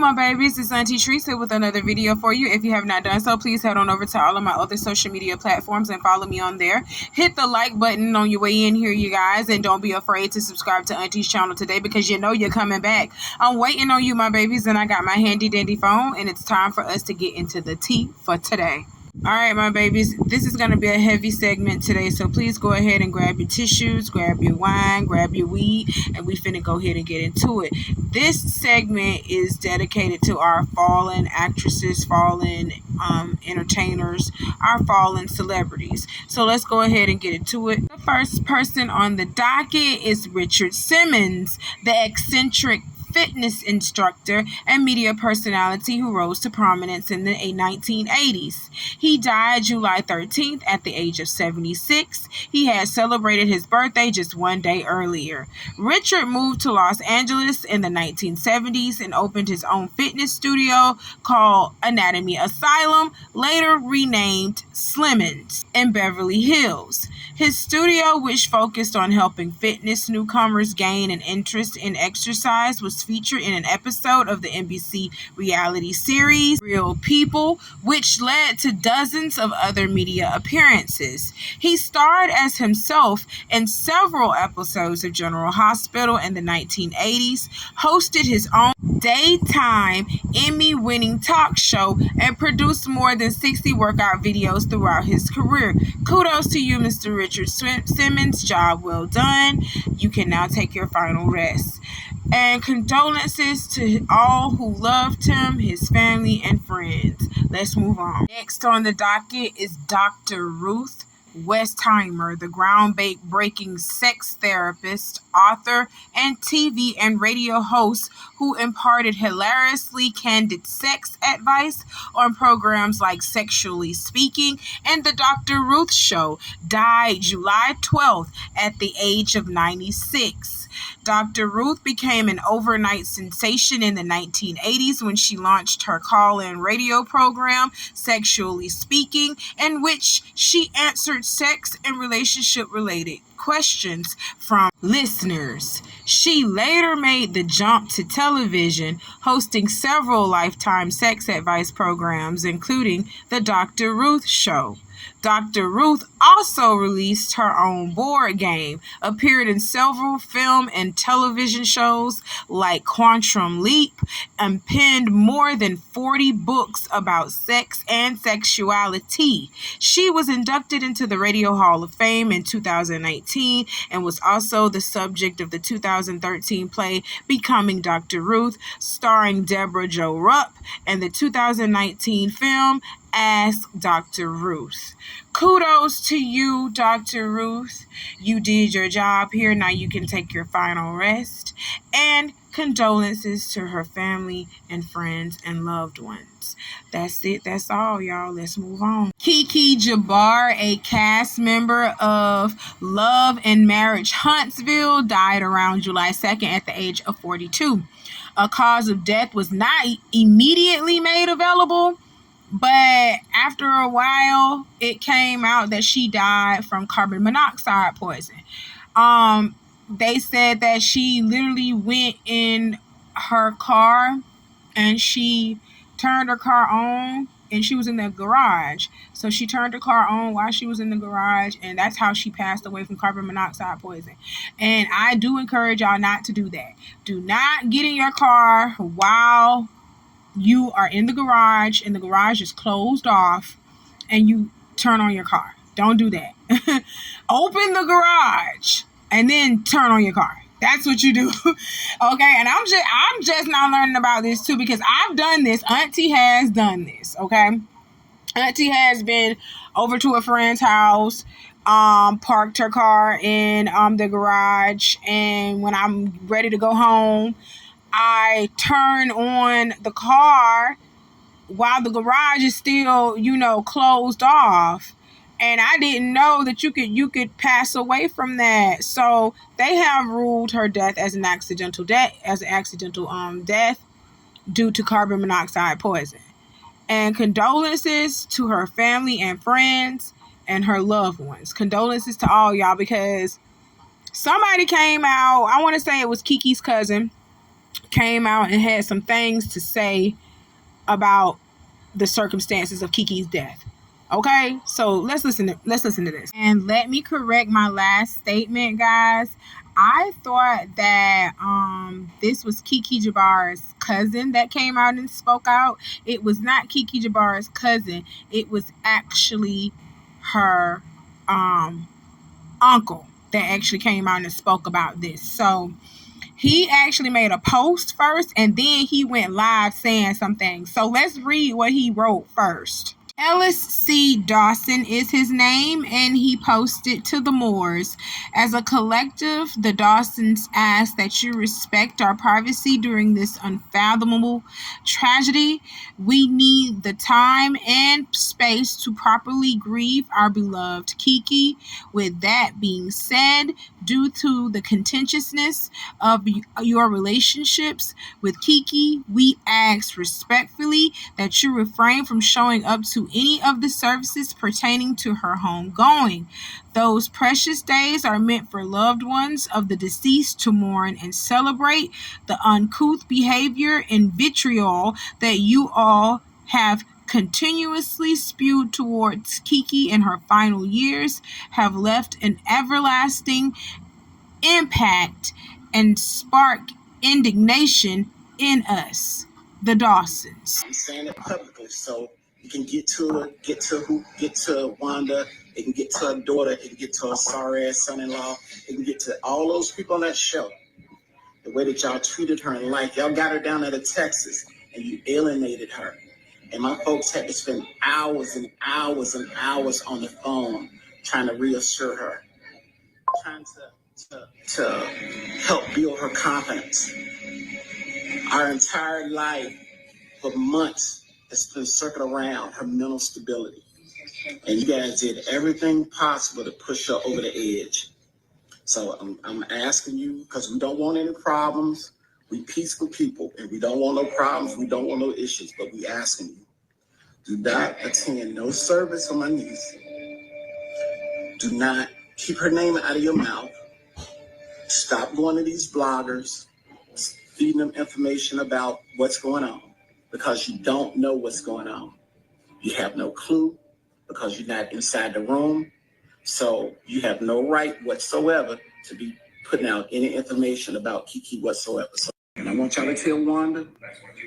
my babies, it's Auntie Trice with another video for you. If you have not done so, please head on over to all of my other social media platforms and follow me on there. Hit the like button on your way in here, you guys, and don't be afraid to subscribe to Auntie's channel today because you know you're coming back. I'm waiting on you, my babies, and I got my handy dandy phone, and it's time for us to get into the tea for today. All right, my babies, this is going to be a heavy segment today, so please go ahead and grab your tissues, grab your wine, grab your weed, and we finna go ahead and get into it. This segment is dedicated to our fallen actresses, fallen entertainers, our fallen celebrities. So let's go ahead and get into it. The first person on the docket is Richard Simmons, the eccentric fitness instructor and media personality who rose to prominence in the 1980s. He died July 13th at the age of 76. He had celebrated his birthday just one day earlier. Richard moved to Los Angeles in the 1970s and opened his own fitness studio called Anatomy Asylum, later renamed Slimmons, in Beverly Hills. His studio, which focused on helping fitness newcomers gain an interest in exercise, was featured in an episode of the NBC reality series Real People, which led to dozens of other media appearances. He starred as himself in several episodes of General Hospital in the 1980s, hosted his own daytime Emmy-winning talk show, and produced more than 60 workout videos throughout his career. Kudos to you, Mr. Richard Simmons. Job well done. You can now take your final rest. And condolences to all who loved him, his family, and friends. Let's move on. Next on the docket is Dr. Ruth Westheimer, the groundbreaking sex therapist, author, and TV and radio host who imparted hilariously candid sex advice on programs like Sexually Speaking and The Dr. Ruth Show, died July 12th at the age of 96. Dr. Ruth became an overnight sensation in the 1980s when she launched her call-in radio program, Sexually Speaking, in which she answered sex and relationship-related questions from listeners. She later made the jump to television, hosting several lifetime sex advice programs, including The Dr. Ruth Show. Dr. Ruth also released her own board game, appeared in several film and television shows like Quantum Leap, and penned more than 40 books about sex and sexuality. She was inducted into the Radio Hall of Fame in 2019 and was also the subject of the 2013 play Becoming Dr. Ruth, starring Deborah Jo Rupp, and the 2019 film Ask Dr. Ruth. Kudos to you, Dr. Ruth. You did your job here. Now you can take your final rest. And condolences to her family and friends and loved ones. That's it. That's all, y'all. Let's move on. Kiki Jabbar, a cast member of Love and Marriage Huntsville, died around July 2nd at the age of 42. A cause of death was not immediately made available, but after a while, it came out that she died from carbon monoxide poison. They said that she literally went in her car and she turned her car on, and she was in the garage. So she turned her car on while she was in the garage, and that's how she passed away from carbon monoxide poison. And I do encourage y'all not to do that. Do not get in your car while you are in the garage and the garage is closed off and you turn on your car. Don't do that. Open the garage and then turn on your car. That's what you do. Okay, and I'm just now learning about this too, because I've done this. Auntie has done this. Okay, Auntie has been over to a friend's house, parked her car in the garage, and when I'm ready to go home, I turn on the car while the garage is still, closed off. And I didn't know that you could pass away from that. So they have ruled her death as an accidental death, death due to carbon monoxide poison. And condolences to her family and friends and her loved ones. Condolences to all y'all, because somebody came out, I want to say it was Kiki's cousin, came out and had some things to say about the circumstances of Kiki's death. Okay, so let's listen to this. And let me correct my last statement, guys. I thought that this was Keke Jabbar's cousin that came out and spoke out. It was not Keke Jabbar's cousin. It was actually her uncle that actually came out and spoke about this. So he actually made a post first, and then he went live saying something. So let's read what he wrote first. Ellis C. Dawson is his name, and he posted to the Moors. As a collective, the Dawsons ask that you respect our privacy during this unfathomable tragedy. We need the time and space to properly grieve our beloved Keke. With that being said, due to the contentiousness of your relationships with Keke, we ask respectfully that you refrain from showing up to any of the services pertaining to her homegoing. Those precious days are meant for loved ones of the deceased to mourn and celebrate. The uncouth behavior and vitriol that you all have continuously spewed towards Keke in her final years have left an everlasting impact and spark indignation in us, the Dawsons. I'm saying it publicly so you can get to Wanda, it can get to her daughter, it can get to her sorry ass son-in-law, it can get to all those people on that show. The way that y'all treated her in life, y'all got her down there to Texas and you alienated her. And my folks had to spend hours and hours and hours on the phone trying to reassure her, trying to help build her confidence. Our entire life for months has been circled around her mental stability. And you guys did everything possible to push her over the edge. So I'm asking you, because we don't want any problems. We peaceful people, and we don't want no problems. We don't want no issues, but we asking you, do not attend no service for my niece. Do not keep her name out of your mouth. Stop going to these bloggers, feeding them information about what's going on, because you don't know what's going on. You have no clue because you're not inside the room. So you have no right whatsoever to be putting out any information about Keke whatsoever. So, and I want y'all to tell Wanda,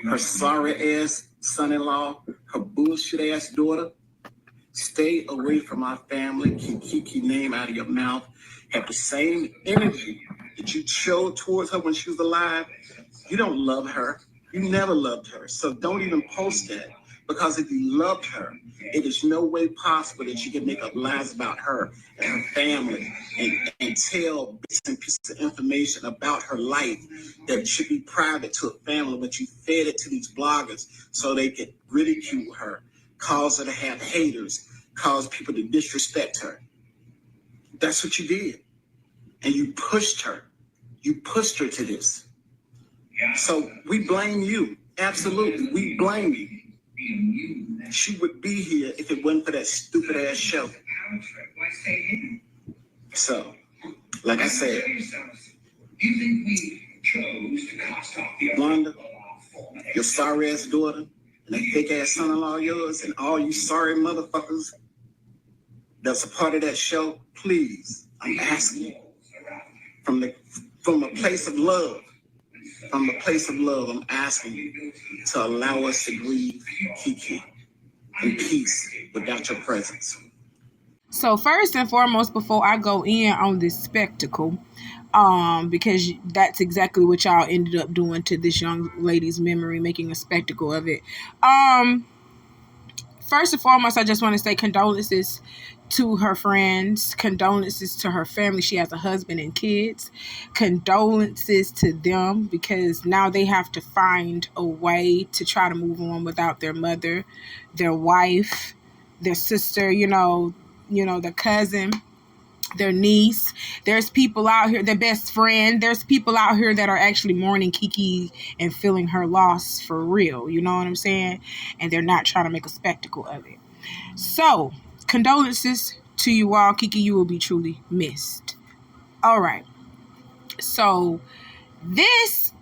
her sorry ass son-in-law, her bullshit ass daughter, stay away from our family. Keep Keke name out of your mouth. Have the same energy that you showed towards her when she was alive. You don't love her. You never loved her. So don't even post that. Because if you loved her, it is no way possible that you can make up lies about her and her family and tell bits and pieces of information about her life that should be private to a family, but you fed it to these bloggers so they could ridicule her, cause her to have haters, cause people to disrespect her. That's what you did. And you pushed her. You pushed her to this. So we blame you. Absolutely. We blame you. She would be here if it wasn't for that stupid ass show. So, like I said, Wanda, your sorry ass daughter, and that fake ass son-in-law of yours, and all you sorry motherfuckers that's a part of that show, please, I'm asking you, from a place of love, I'm asking you to allow us to grieve Keke in peace without your presence. So first and foremost, before I go in on this spectacle, because that's exactly what y'all ended up doing to this young lady's memory, making a spectacle of it. First and foremost, I just want to say condolences to her friends, condolences to her family. She has a husband and kids. Condolences to them, because now they have to find a way to try to move on without their mother, their wife, their sister, their cousin, their niece. There's people out here, their best friend. There's people out here that are actually mourning Keke and feeling her loss for real. You know what I'm saying? And they're not trying to make a spectacle of it. So, condolences to you all. Keke, you will be truly missed. All right. So, this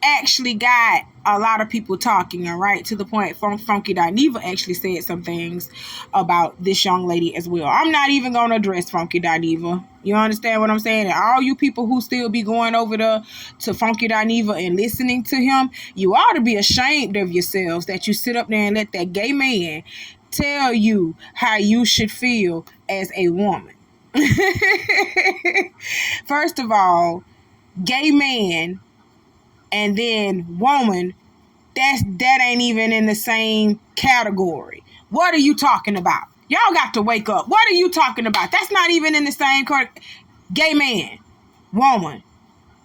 actually got a lot of people talking, all right, to the point Funky Dineva actually said some things about this young lady as well. I'm not even going to address Funky Dineva. You understand what I'm saying? And all you people who still be going over to Funky Dineva and listening to him, you ought to be ashamed of yourselves that you sit up there and let that gay man tell you how you should feel as a woman. First of all, gay man and then woman, that ain't even in the same category. What are you talking about? Y'all got to wake up. What are you talking about? That's not even in the same gay man, woman.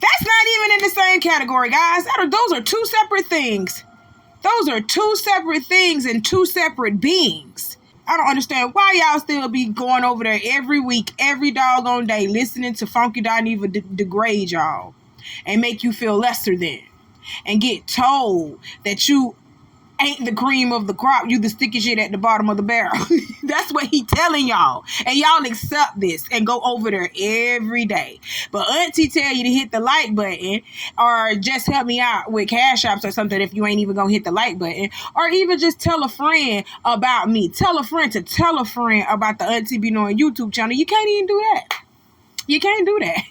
That's not even in the same category, guys. Those are two separate things. Those are two separate things and two separate beings. I don't understand why y'all still be going over there every week, every doggone day, listening to Funky Dineva degrade y'all and make you feel lesser than, and get told that you ain't the cream of the crop, you the sticky shit at the bottom of the barrel. That's what he telling y'all, and y'all accept this and go over there every day. But Auntie tell you to hit the like button, or just help me out with cash apps or something if you ain't even gonna hit the like button, or even just tell a friend about me. Tell a friend to tell a friend about the Auntie Be Knowing YouTube channel. You can't even do that. You can't do that.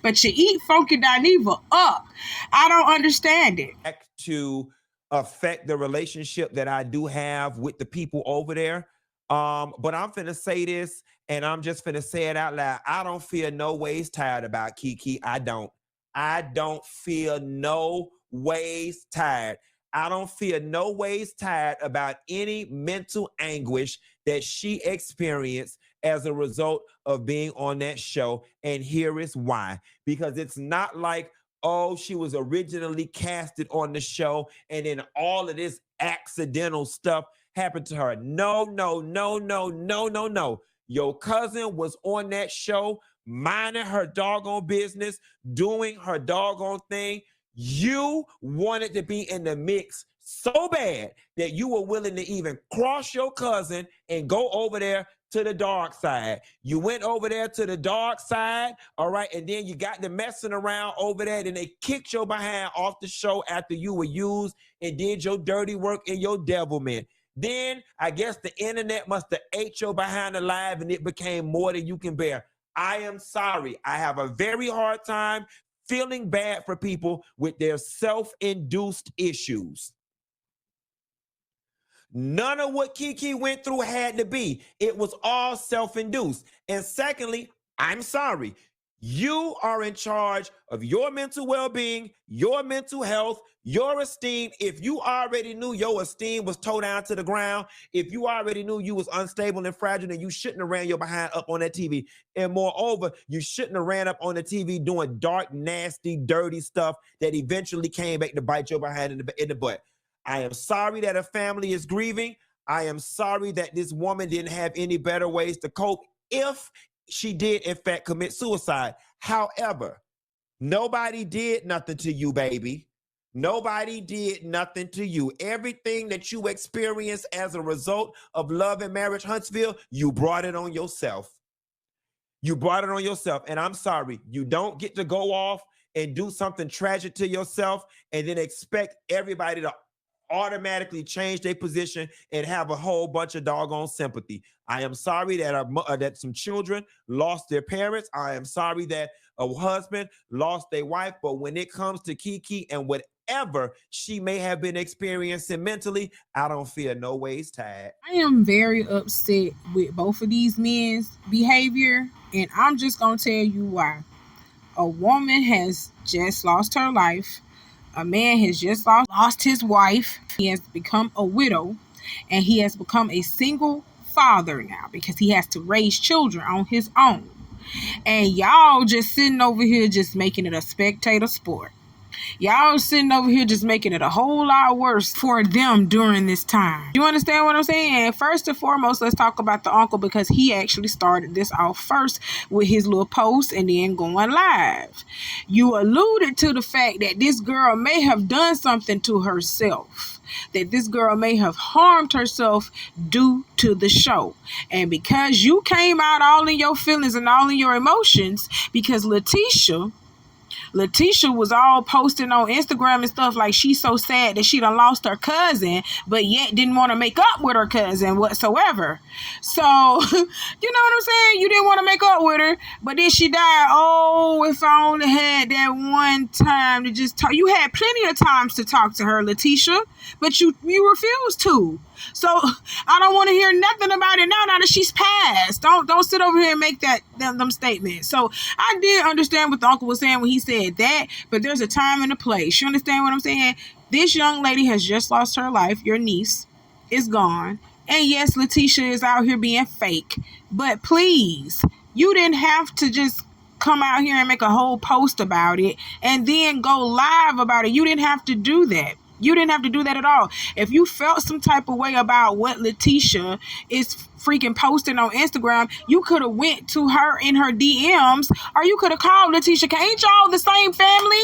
But you eat Funky Dineva up. I don't understand it. To affect the relationship that I do have with the people over there. But I'm finna say this, and I'm just finna say it out loud. I don't feel no ways tired about Kiki. I don't feel no ways tired. I don't feel no ways tired about any mental anguish that she experienced as a result of being on that show. And here is why. Because it's not like, oh, she was originally casted on the show and then all of this accidental stuff happened to her. No. Your cousin was on that show, minding her doggone business, doing her doggone thing. You wanted to be in the mix so bad that you were willing to even cross your cousin and go over there to the dark side. You went over there to the dark side, all right, and then you got to messing around over there, and they kicked your behind off the show after you were used and did your dirty work and your devilment. Then I guess the internet must have ate your behind alive, and it became more than you can bear. I am sorry. I have a very hard time feeling bad for people with their self-induced issues. None of what Kiki went through had to be. It was all self-induced. And secondly, I'm sorry. You are in charge of your mental well-being, your mental health, your esteem. If you already knew your esteem was towed down to the ground, if you already knew you was unstable and fragile, then you shouldn't have ran your behind up on that TV. And moreover, you shouldn't have ran up on the TV doing dark, nasty, dirty stuff that eventually came back to bite your behind in the butt. I am sorry that a family is grieving. I am sorry that this woman didn't have any better ways to cope if she did, in fact, commit suicide. However, nobody did nothing to you, baby. Nobody did nothing to you. Everything that you experienced as a result of Love and Marriage Huntsville, you brought it on yourself. You brought it on yourself. And I'm sorry, you don't get to go off and do something tragic to yourself and then expect everybody to automatically change their position and have a whole bunch of doggone sympathy. I am sorry that that some children lost their parents. I am sorry that a husband lost their wife. But when it comes to Kiki and whatever she may have been experiencing mentally, I don't feel no ways tired. I am very upset with both of these men's behavior, and I'm just gonna tell you why. A woman has just lost her life. A man has just lost his wife. He has become a widow, and he has become a single father now because he has to raise children on his own. And y'all just sitting over here just making it a spectator sport. Y'all sitting over here just making it a whole lot worse for them during this time. You understand what I'm saying? First and foremost, let's talk about the uncle, because he actually started this off first with his little post and then going live. You alluded to the fact that this girl may have done something to herself, that this girl may have harmed herself due to the show. And because you came out all in your feelings and all in your emotions, because Letitia, Letitia was all posting on Instagram and stuff like she's so sad that she done lost her cousin, but yet didn't want to make up with her cousin whatsoever. So, you know what I'm saying? You didn't want to make up with her, but then she died. Oh, if I only had that one time to just talk. You had plenty of times to talk to her, Letitia, but you refused to. So I don't want to hear nothing about it now that she's passed. Don't sit over here and make them statements. So I did understand what the uncle was saying when he said that, but there's a time and a place. You understand what I'm saying? This young lady has just lost her life. Your niece is gone. And yes, Letitia is out here being fake. But please, you didn't have to just come out here and make a whole post about it and then go live about it. You didn't have to do that. You didn't have to do that at all. If you felt some type of way about what Letitia is freaking posting on Instagram, you could have went to her in her DMs, or you could have called Letitia. Ain't y'all the same family?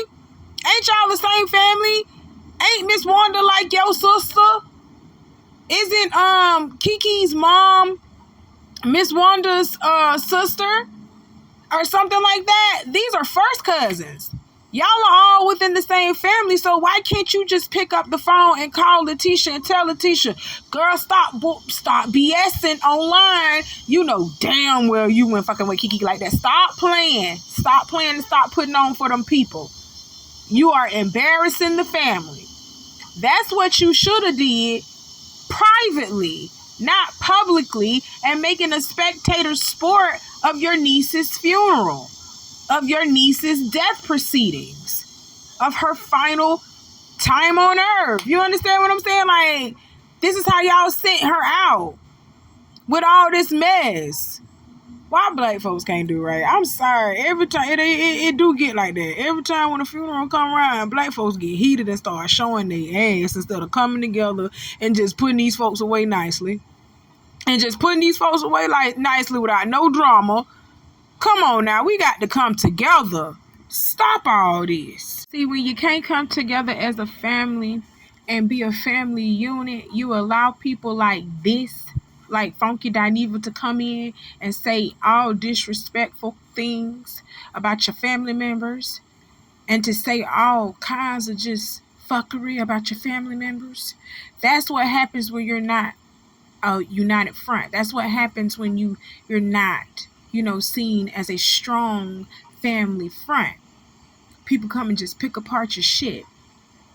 Ain't y'all the same family? Ain't Miss Wanda like your sister? Isn't Kiki's mom Miss Wanda's sister or something like that? These are first cousins. Y'all are all within the same family, so why can't you just pick up the phone and call Letitia and tell Letitia, girl, stop BSing online. You know damn well you went fucking with Kiki like that. Stop playing. Stop playing and stop putting on for them people. You are embarrassing the family. That's what you should have did privately, not publicly, and making a spectator sport of your niece's funeral, of your niece's death proceedings, of her final time on earth. You understand what I'm saying? Like, this is how y'all sent her out with all this mess. Why black folks can't do right? I'm sorry. Every time it do get like that. Every time when a funeral come around, black folks get heated and start showing their ass instead of coming together and just putting these folks away nicely. And just putting these folks away like nicely without no drama. Come on now, we got to come together. Stop all this. See, when you can't come together as a family and be a family unit, you allow people like this, like Funky Dineva, to come in and say all disrespectful things about your family members and to say all kinds of just fuckery about your family members. That's what happens when you're not a united front. That's what happens when you're not, seen as a strong family front. People come and just pick apart your shit.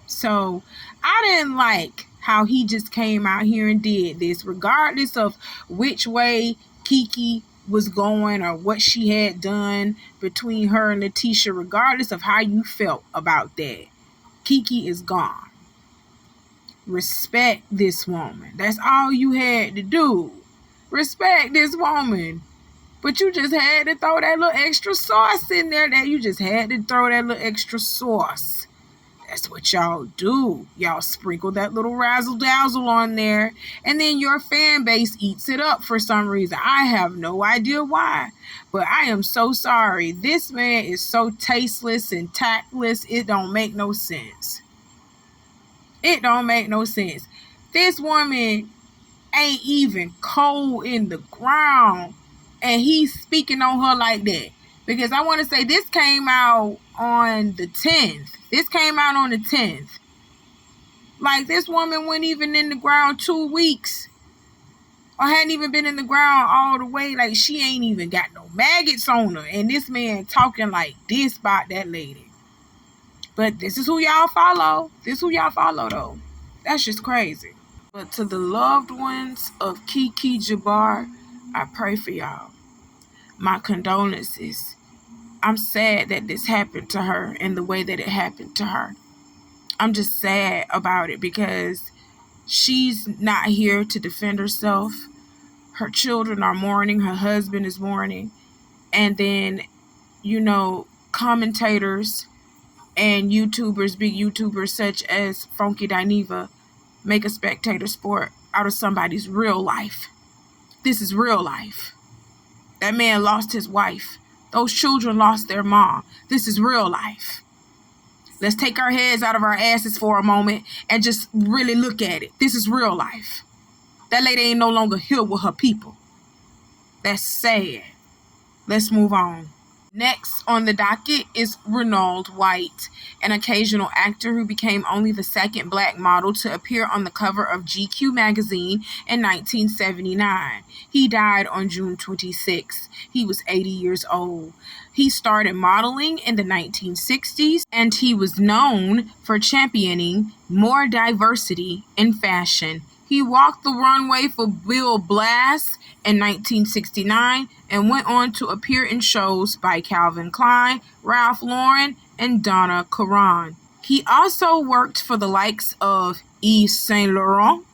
So I didn't like how he just came out here and did this, regardless of which way Kiki was going or what she had done between her and Letitia. Regardless of how you felt about that, Kiki is gone. Respect this woman. That's all you had to do. Respect this woman. But you just had to throw that little extra sauce in there. You just had to throw that little extra sauce. That's what y'all do. Y'all sprinkle that little razzle dazzle on there, and then your fan base eats it up for some reason. I have no idea why, but I am so sorry. This man is so tasteless and tactless. It don't make no sense. It don't make no sense. This woman ain't even cold in the ground, and he's speaking on her like that. Because I want to say this came out on the 10th. This came out on the 10th. Like, this woman wasn't even in the ground 2 weeks. Or hadn't even been in the ground all the way. Like, she ain't even got no maggots on her. And this man talking like this about that lady. But this is who y'all follow. This is who y'all follow, though. That's just crazy. But to the loved ones of Kiki Jabbar, I pray for y'all. My condolences. I'm sad that this happened to her and the way that it happened to her. I'm just sad about it because she's not here to defend herself. Her children are mourning. Her husband is mourning. And then, commentators and YouTubers, big YouTubers such as Funky Dineva, make a spectator sport out of somebody's real life. This is real life. That man lost his wife. Those children lost their mom. This is real life. Let's take our heads out of our asses for a moment and just really look at it. This is real life. That lady ain't no longer here with her people. That's sad. Let's move on. Next on the docket is Renault White, an occasional actor who became only the second black model to appear on the cover of GQ magazine in 1979. He died on June 26. He was 80 years old. He started modeling in the 1960s, and he was known for championing more diversity in fashion. He walked the runway for Bill Blass in 1969 and went on to appear in shows by Calvin Klein, Ralph Lauren, and Donna Karan. He also worked for the likes of Yves Saint Laurent,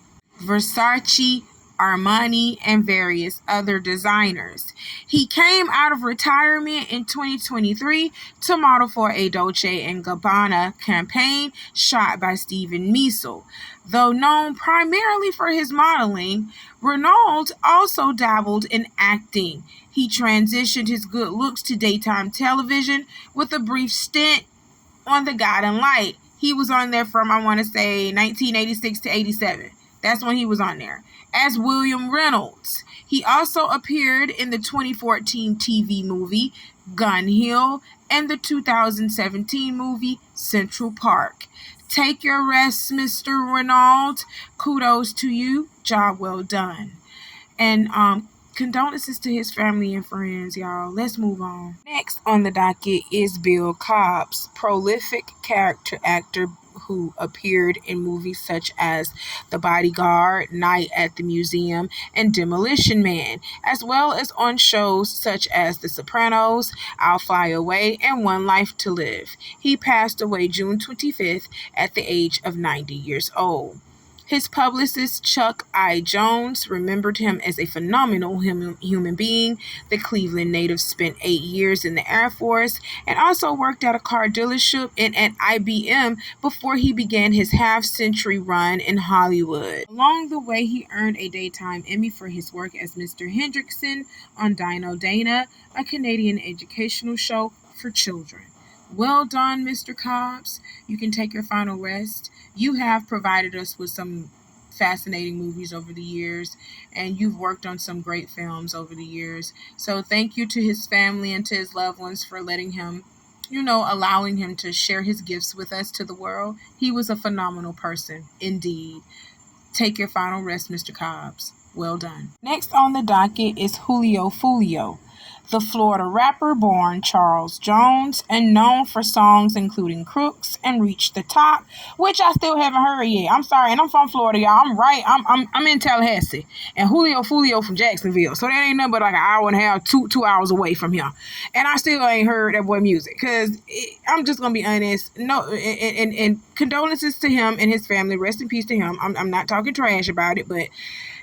Versace, Armani, and various other designers. He came out of retirement in 2023 to model for a Dolce & Gabbana campaign shot by Steven Meisel. Though known primarily for his modeling, Renault also dabbled in acting. He transitioned his good looks to daytime television with a brief stint on The Guiding Light. He was on there from, I want to say, 1986 to 87. That's when he was on there, as William Reynolds. He also appeared in the 2014 TV movie Gun Hill and the 2017 movie Central Park. Take your rest, Mr. Renault. Kudos to you. Job well done. And condolences to his family and friends, y'all. Let's move on. Next on the docket is Bill Cobbs, prolific character actor who appeared in movies such as The Bodyguard, Night at the Museum, and Demolition Man, as well as on shows such as The Sopranos, I'll Fly Away, and One Life to Live. He passed away June 25th at the age of 90 years old. His publicist, Chuck I. Jones, remembered him as a phenomenal human being. The Cleveland native spent 8 years in the Air Force and also worked at a car dealership and at IBM before he began his half-century run in Hollywood. Along the way, he earned a Daytime Emmy for his work as Mr. Hendrickson on Dino Dana, a Canadian educational show for children. Well done, Mr. Cobbs. You can take your final rest. You have provided us with some fascinating movies over the years, and you've worked on some great films over the years. So thank you to his family and to his loved ones for letting him, allowing him to share his gifts with us to the world. He was a phenomenal person, indeed. Take your final rest, Mr. Cobbs. Well done. Next on the docket is Julio Fulio, the Florida rapper born Charles Jones and known for songs including Crooks and Reach the Top, which I still haven't heard yet. I'm sorry, and I'm from Florida, y'all. I'm in Tallahassee, and Julio Fulio from Jacksonville, so that ain't nothing but like an hour and a half, two hours away from here, and I still ain't heard that boy music. Cause I'm just gonna be honest, no, and condolences to him and his family. Rest in peace to him. I'm not talking trash about it, but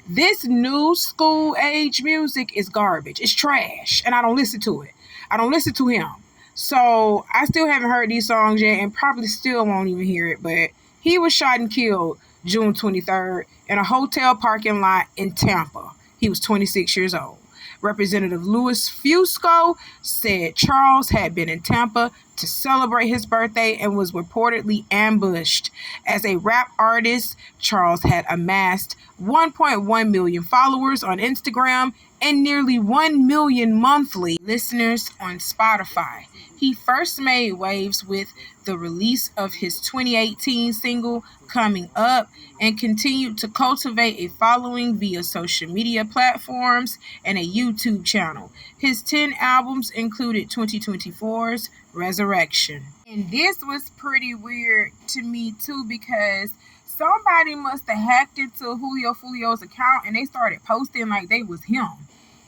this new school age music is garbage. It's trash. And I don't listen to it. I don't listen to him. So I still haven't heard these songs yet and probably still won't even hear it. But he was shot and killed June 23rd in a hotel parking lot in Tampa. He was 26 years old. Representative Louis Fusco said Charles had been in Tampa to celebrate his birthday and was reportedly ambushed. As a rap artist, Charles had amassed 1.1 million followers on Instagram and nearly 1 million monthly listeners on Spotify. He first made waves with the release of his 2018 single, Coming Up, and continued to cultivate a following via social media platforms and a YouTube channel. His 10 albums included 2024's Resurrection. And this was pretty weird to me too, because somebody must have hacked into Julio Fulio's account and they started posting like they was him.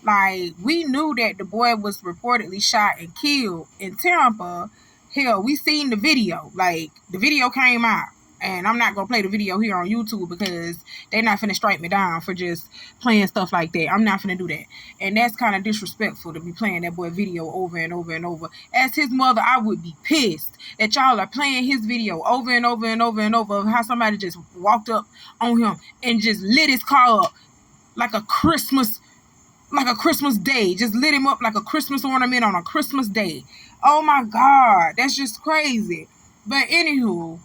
Like, we knew that the boy was reportedly shot and killed in Tampa. Hell, we seen the video. Like, the video came out. And I'm not going to play the video here on YouTube because they're not finna strike me down for just playing stuff like that. I'm not finna do that. And that's kind of disrespectful to be playing that boy video over and over and over. As his mother, I would be pissed that y'all are playing his video over and over and over and over of how somebody just walked up on him and just lit his car up like a Christmas day. Just lit him up like a Christmas ornament on a Christmas day. Oh my God, that's just crazy. But anywho,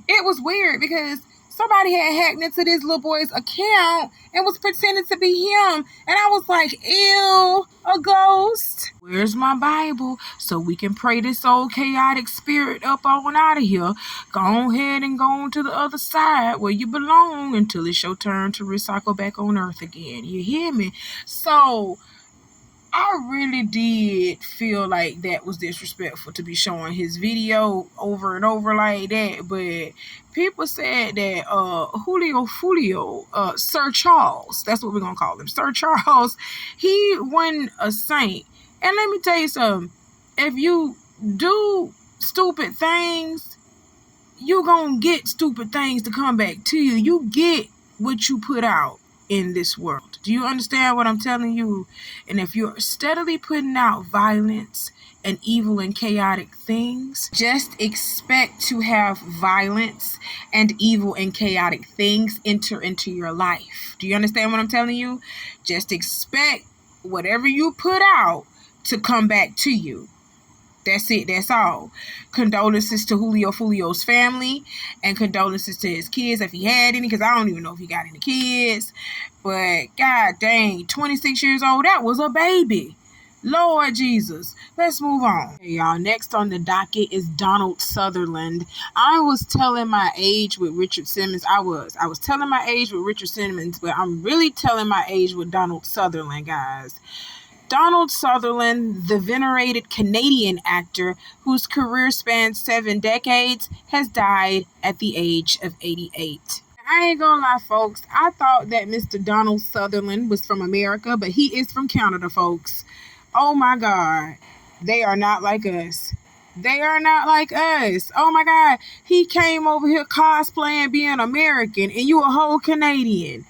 it was weird because somebody had hacked into this little boy's account and was pretending to be him. And I was like, ew, a ghost. Where's my Bible? So we can pray this old chaotic spirit up on out of here. Go ahead and go on to the other side where you belong until it's your turn to recycle back on earth again. You hear me? So I really did feel like that was disrespectful to be showing his video over and over like that. But people said that Julio, Sir Charles, that's what we're gonna call him, Sir Charles, he wasn't a saint. And let me tell you something. If you do stupid things, you gonna get stupid things to come back to you. You get what you put out in this world. Do you understand what I'm telling you? And if you're steadily putting out violence and evil and chaotic things, just expect to have violence and evil and chaotic things enter into your life. Do you understand what I'm telling you? Just expect whatever you put out to come back to you. That's it. That's all. Condolences to Julio's family and condolences to his kids if he had any, because I don't even know if he got any kids. But god dang, 26 years old, that was a baby. Lord Jesus. Let's move on. Hey y'all, next on the docket is Donald Sutherland. I was telling my age with Richard Simmons. I was telling my age with Richard Simmons, but I'm really telling my age with Donald Sutherland, guys. Donald Sutherland, the venerated Canadian actor whose career spans 7 decades, has died at the age of 88. I ain't gonna lie, folks. I thought that Mr. Donald Sutherland was from America, but he is from Canada, folks. Oh my God. They are not like us. They are not like us. Oh my God. He came over here cosplaying being American, and you a whole Canadian.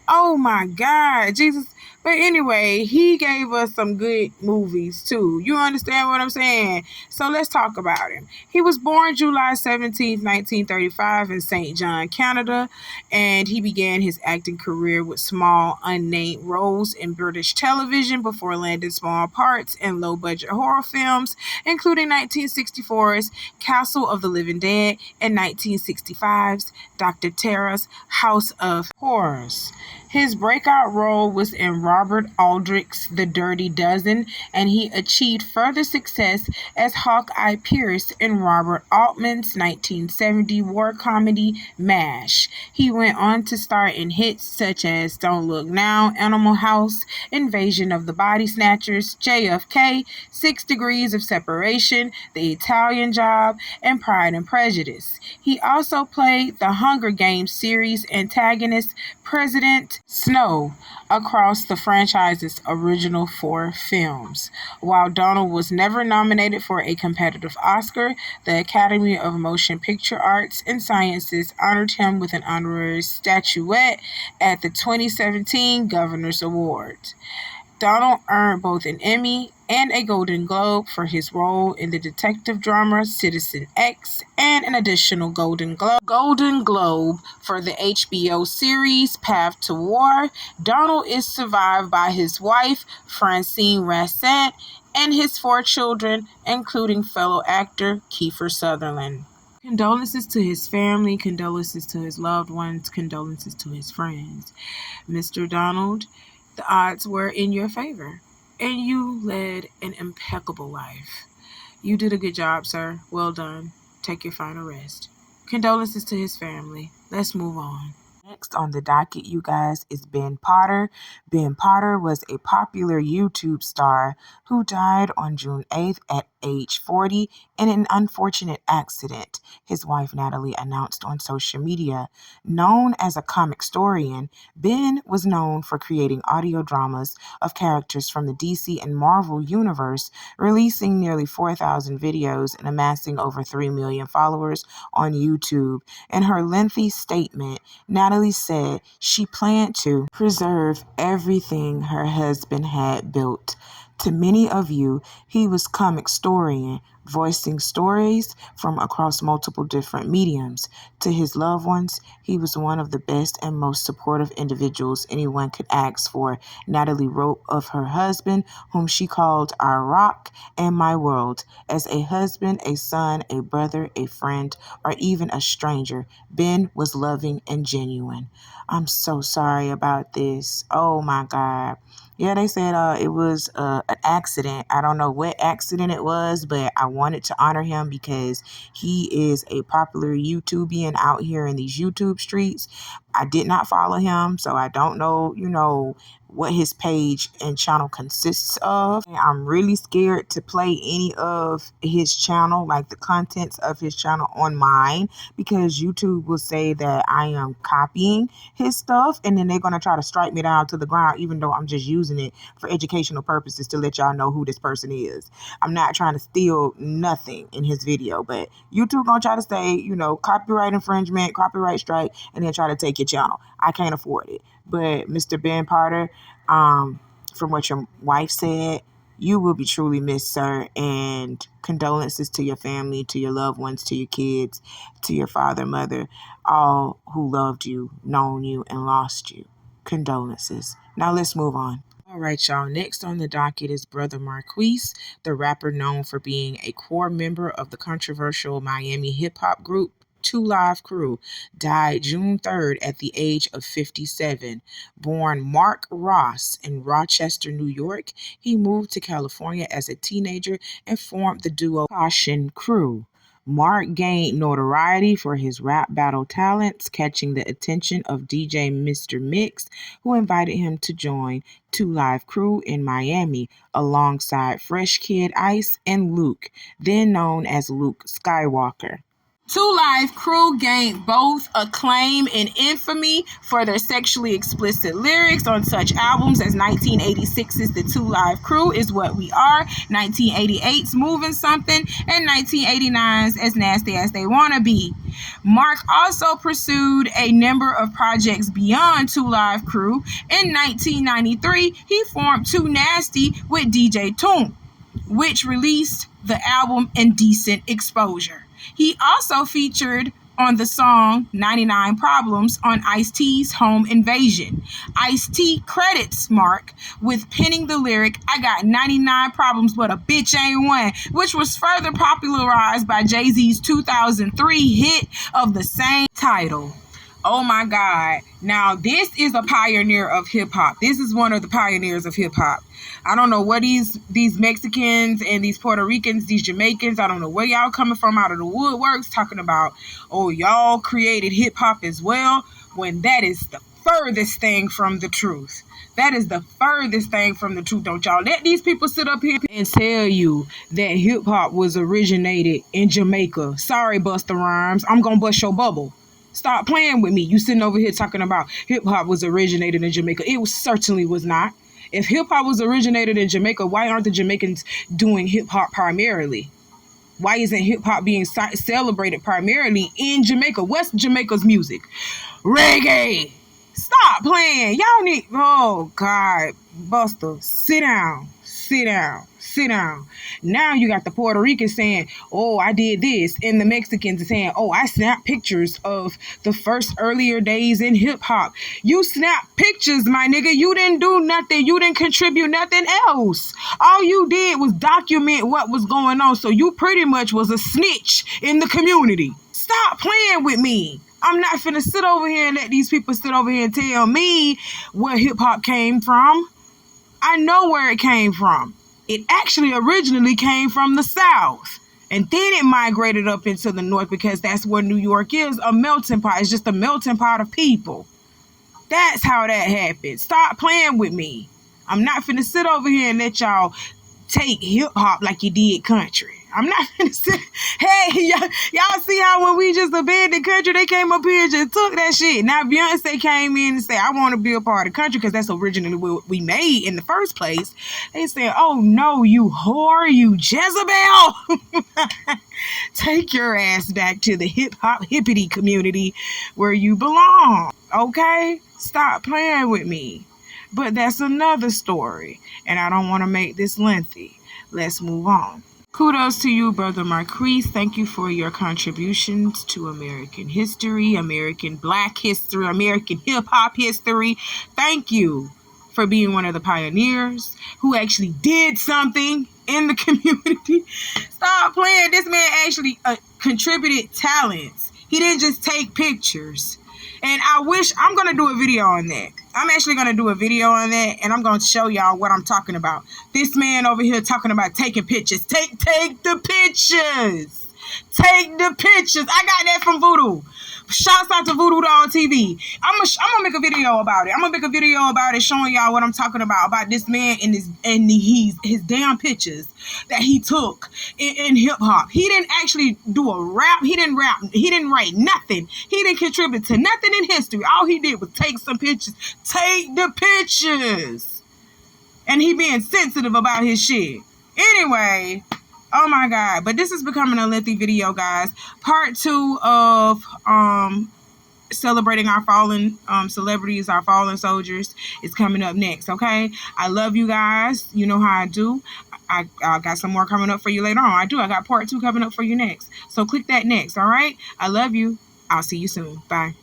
Oh my God, Jesus. But anyway, he gave us some good movies too. You understand what I'm saying? So let's talk about him. He was born July 17th, 1935 in St. John, Canada, and he began his acting career with small, unnamed roles in British television before landing small parts in low-budget horror films, including 1964's Castle of the Living Dead and 1965's Dr. Terra's House of Horrors. His breakout role was in Robert Aldrich's The Dirty Dozen, and he achieved further success as Hawkeye Pierce in Robert Altman's 1970 war comedy MASH. He went on to star in hits such as Don't Look Now, Animal House, Invasion of the Body Snatchers, JFK, 6 Degrees of Separation, The Italian Job, and Pride and Prejudice. He also played the Hunger Games series antagonist President Snow across the franchise's original 4 films. While Donald was never nominated for a competitive Oscar, the Academy of Motion Picture Arts and Sciences honored him with an honorary statuette at the 2017 Governor's Awards. Donald earned both an Emmy and a Golden Globe for his role in the detective drama Citizen X, and an additional Golden Globe for the HBO series Path to War. Donald is survived by his wife, Francine Rassett, and his 4 children, including fellow actor Kiefer Sutherland. Condolences to his family, condolences to his loved ones, condolences to his friends. Mr. Donald, the odds were in your favor, and you led an impeccable life. You did a good job, sir. Well done. Take your final rest. Condolences to his family. Let's move on. Next on the docket, you guys, is Ben Potter. Ben Potter was a popular YouTube star who died on June 8th at age 40 in an unfortunate accident, his wife Natalie announced on social media. Known as a comic historian, Ben was known for creating audio dramas of characters from the DC and Marvel universe, releasing nearly 4,000 videos and amassing over 3 million followers on YouTube. In her lengthy statement, Natalie said she planned to preserve everything her husband had built. To many of you, he was comic historian, voicing stories from across multiple different mediums. To his loved ones, he was one of the best and most supportive individuals anyone could ask for. Natalie wrote of her husband, whom she called our rock and my world. As a husband, a son, a brother, a friend, or even a stranger, Ben was loving and genuine. I'm so sorry about this. Oh my God. Yeah, they said it was an accident. I don't know what accident it was, but I wanted to honor him because he is a popular YouTubian out here in these YouTube streets. I did not follow him, so I don't know, what his page and channel consists of. I'm really scared to play any of his channel, like the contents of his channel on mine, because YouTube will say that I am copying his stuff, and then they're going to try to strike me down to the ground, even though I'm just using it for educational purposes to let y'all know who this person is. I'm not trying to steal nothing in his video, but YouTube going to try to say, copyright infringement, copyright strike, and then try to take your channel. I can't afford it. But Mr. Ben Potter, from what your wife said, you will be truly missed, sir, and condolences to your family, to your loved ones, to your kids, to your father, mother, all who loved you, known you, and lost you. Condolences. Now let's move on. All right, y'all. Next on the docket is Brother Marquise, the rapper known for being a core member of the controversial Miami hip-hop group 2 Live Crew, died June 3rd at the age of 57. Born Mark Ross in Rochester, New York, he moved to California as a teenager and formed the duo Caution Crew. Mark gained notoriety for his rap battle talents, catching the attention of DJ Mr. Mix, who invited him to join 2 Live Crew in Miami alongside Fresh Kid Ice and Luke, then known as Luke Skywalker. 2 Live Crew gained both acclaim and infamy for their sexually explicit lyrics on such albums as 1986's The 2 Live Crew Is What We Are, 1988's Moving Something, and 1989's As Nasty As They Wanna Be. Mark also pursued a number of projects beyond 2 Live Crew. In 1993, he formed Too Nasty with DJ Toon, which released the album Indecent Exposure. He also featured on the song 99 Problems on Ice-T's Home Invasion. Ice-T credits Mark with penning the lyric, I got 99 problems but a bitch ain't one, which was further popularized by Jay-Z's 2003 hit of the same title. Oh my God. Now, this is a pioneer of hip-hop. This is one of the pioneers of hip-hop. I don't know what these Mexicans and these Puerto Ricans, these Jamaicans, I don't know where y'all coming from out of the woodworks talking about, oh, y'all created hip-hop as well, when that is the furthest thing from the truth. That is the furthest thing from the truth. Don't y'all let these people sit up here and tell you that hip-hop was originated in Jamaica. Sorry, Busta Rhymes. I'm going to bust your bubble. Stop playing with me. You sitting over here talking about hip-hop was originated in Jamaica. It certainly was not. If hip-hop was originated in Jamaica, why aren't the Jamaicans doing hip-hop primarily? Why isn't hip-hop being celebrated primarily in Jamaica? What's Jamaica's music? Reggae. Stop playing. Y'all need... Oh, God. Buster, sit down. Sit down. Sit down. Now you got the Puerto Ricans saying, oh, I did this. And the Mexicans saying, oh, I snapped pictures of the first earlier days in hip hop. You snapped pictures, my nigga. You didn't do nothing. You didn't contribute nothing else. All you did was document what was going on. So you pretty much was a snitch in the community. Stop playing with me. I'm not finna sit over here and let these people sit over here and tell me where hip hop came from. I know where it came from. It actually originally came from the South. And then it migrated up into the North because that's where New York is, a melting pot. It's just a melting pot of people. That's how that happened. Stop playing with me. I'm not finna sit over here and let y'all take hip-hop like you did country. I'm not finna sit... Hey, y'all see how when we just abandoned country, they came up here and just took that shit. Now Beyonce came in and said, I want to be a part of country because that's originally what we made in the first place. They said, oh no, you whore, you Jezebel. Take your ass back to the hip-hop hippity community where you belong, okay? Stop playing with me. But that's another story, and I don't want to make this lengthy. Let's move on. Kudos to you, Brother Marquise. Thank you for your contributions to American history, American Black history, American hip-hop history. Thank you for being one of the pioneers who actually did something in the community. Stop playing. This man actually contributed talents. He didn't just take pictures. And I'm going to do a video on that. I'm actually going to do a video on that, and I'm going to show y'all what I'm talking about. This man over here talking about taking pictures. Take the pictures. Take the pictures. I got that from Voodoo. Shouts out to Voodoo Doll TV. I'm gonna make a video about it. I'm gonna make a video about it showing y'all what I'm talking about this man and his damn pictures that he took in hip hop. He didn't actually do a rap. He didn't rap. He didn't write nothing. He didn't contribute to nothing in history. All he did was take some pictures. Take the pictures. And he being sensitive about his shit. Anyway, oh my God. But this is becoming a lengthy video, guys. Part 2 of celebrating our fallen celebrities, our fallen soldiers is coming up next, okay? I love you guys. You know how I do. I got some more coming up for you later on. I got part 2 coming up for you next. So click that next, all right? I love you. I'll see you soon. Bye.